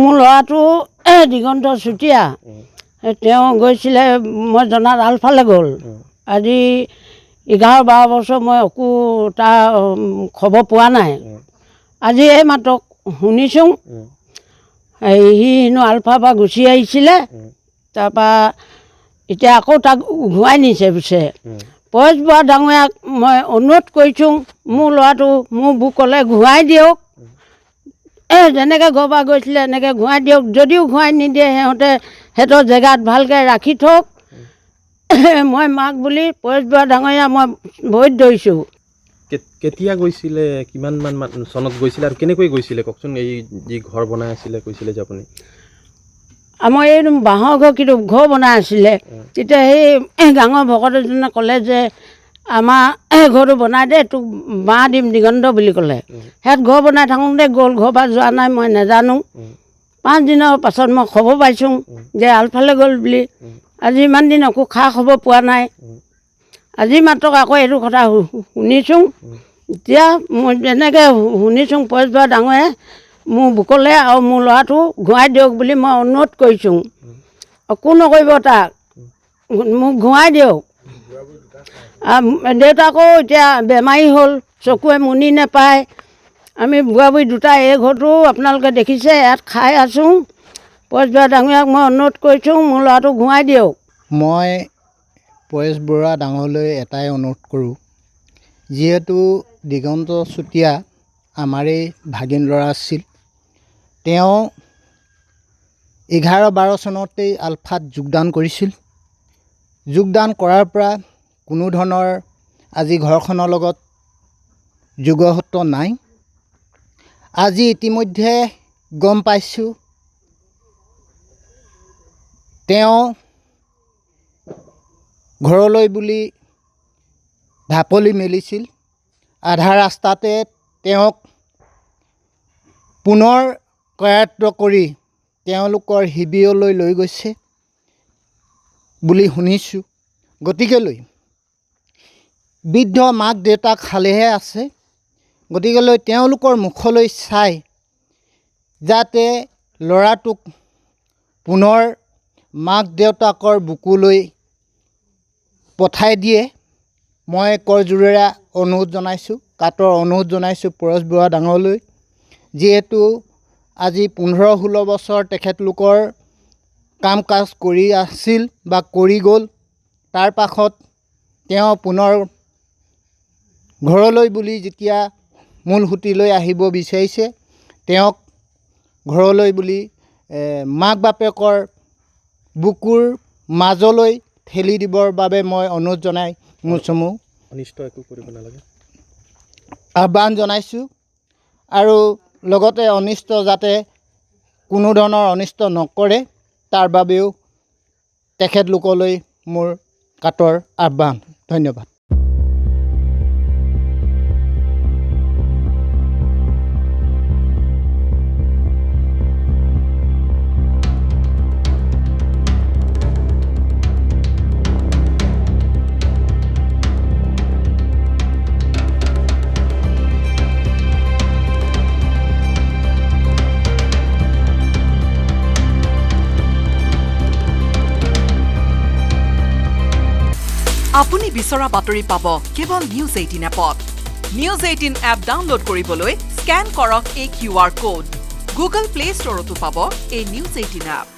মোৰ ল'ৰাটো দিগন্ত চুতীয়া তেওঁ গৈছিলে মই জনাত আলফালে গ'ল আজি 11-12 বছৰ মই একো তাৰ খবৰ পোৱা নাই আজি এই মাত্ৰ শুনিছোঁ সি হেনো আলফাৰ পৰা গুচি আহিছিলে তাৰপৰা এতিয়া আকৌ তাক ঘূৰাই নিছে পিছে পৰেশ বৰা ডাঙৰীয়াক মই অনুৰোধ কৰিছোঁ মোৰ ল'ৰাটো মোৰ বুকলৈ ঘূৰাই দিয়ক যেনেকৈ ঘৰৰ পৰা গৈছিলে এনেকৈ ঘূৰাই দিয়ক যদিও ঘূৰাই নিদিয়ে সিহঁতৰ জেগাত ভালকৈ ৰাখি থওক মই মাক বুলি পৰেশ বৰা ডাঙৰীয়া মই ভৰিত ধৰিছোঁ কেতিয়া গৈছিলে কিমানমান চনত গৈছিলে আৰু কেনেকৈ গৈছিলে কওকচোন এই যি ঘৰ বনাই আছিলে কৈছিলে যে আপুনি আমাৰ এই বাঁহৰ ঘৰ কিন্তু ঘৰ বনাই আছিলে তেতিয়া সেই গাঁৱৰ ভকত এজনে ক'লে যে আমাৰ ঘৰটো বনাই দে তোক বাঁহ দিম দিগন্ত বুলি ক'লে সিহঁত ঘৰ বনাই থাকোঁতে গ'ল ঘৰৰ পৰা যোৱা নাই মই নাজানো 5 দিনৰ পাছত মই খবৰ পাইছোঁ যে আলফালে গ'ল বুলি আজি ইমান দিন একো খা খবৰ পোৱা নাই আজি মাত্ৰ আকৌ এইটো কথা শুনিছোঁ এতিয়া মই যেনেকৈ শুনিছোঁ পৰেশ বৰা ডাঙৰে মোৰ বুকলৈ আৰু মোৰ ল'ৰাটো ঘূৰাই দিয়ক বুলি মই অনুৰোধ কৰিছোঁ একো নকৰিব তাক মোক ঘূৰাই দিয়ক দেউতাকো এতিয়া বেমাৰী হ'ল চকুৱে মুনি নেপায় আমি বুঢ়া বুঢ়ী দুটা এই ঘৰটো আপোনালোকে দেখিছে ইয়াত খাই আছোঁ পৰেশ বৰা ডাঙৰীয়াক মই অনুৰোধ কৰিছোঁ মোৰ ল'ৰাটো ঘূৰাই দিয়ক মই পৰেশ বৰা ডাঙৰলৈ এটাই অনুৰোধ কৰোঁ যিহেতু দিগন্ত চুতীয়া আমাৰেই ভাগিন ল'ৰা আছিল তেওঁ 11-12 চনতেই আলফাত যোগদান কৰিছিল যোগদান কৰাৰ পৰা কোনো ধৰণৰ আজি ঘৰখনৰ লগত যোগসূত্ৰ নাই আজি ইতিমধ্যে গম পাইছোঁ তেওঁ ঘৰলৈ বুলি ঢাপলি মেলিছিল আধা ৰাস্তাতে তেওঁক পুনৰ কৰায়ত্ব কৰি তেওঁলোকৰ শিবিৰলৈ লৈ গৈছে বুলি শুনিছোঁ গতিকেলৈ বৃদ্ধ মাক দেউতাক হালেহে আছে গতিকেলৈ তেওঁলোকৰ মুখলৈ চাই যাতে ল'ৰাটোক পুনৰ মাক দেউতাকৰ বুকুলৈ পঠাই দিয়ে মই কৰজোৰেৰে অনুৰোধ জনাইছোঁ কাটৰ অনুৰোধ জনাইছোঁ পৰেশ বৰা ডাঙৰলৈ যিহেতু আজি 15-16 বছৰ তেখেতলোকৰ কাম কাজ কৰি আছিল বা কৰি গ'ল তাৰ পাছত তেওঁ পুনৰ ঘৰলৈ বুলি যেতিয়া মূল সুঁতিলৈ আহিব বিচাৰিছে তেওঁক ঘৰলৈ বুলি মাক বাপেকৰ বুকুৰ মাজলৈ ঠেলি দিবৰ বাবে মই অনুৰোধ জনাই মোৰ চমু অনিষ্ট একো কৰিব নালাগে আহ্বান জনাইছোঁ আৰু লগতে অনিষ্ট যাতে কোনো ধৰণৰ অনিষ্ট নকৰে তাৰ বাবেও তেখেতলোকলৈ মোৰ কাটৰ আহ্বান ধন্যবাদ আপুনি বিচৰা বাতৰি পাব কেৱল নিউজ 18 এপত নিউজ 18 এপ ডাউনলোড কৰিবলৈ স্ক্যান কৰক এই QR কোড গুগল প্লে ষ্টৰতো পাব এই নিউজ 18 এপ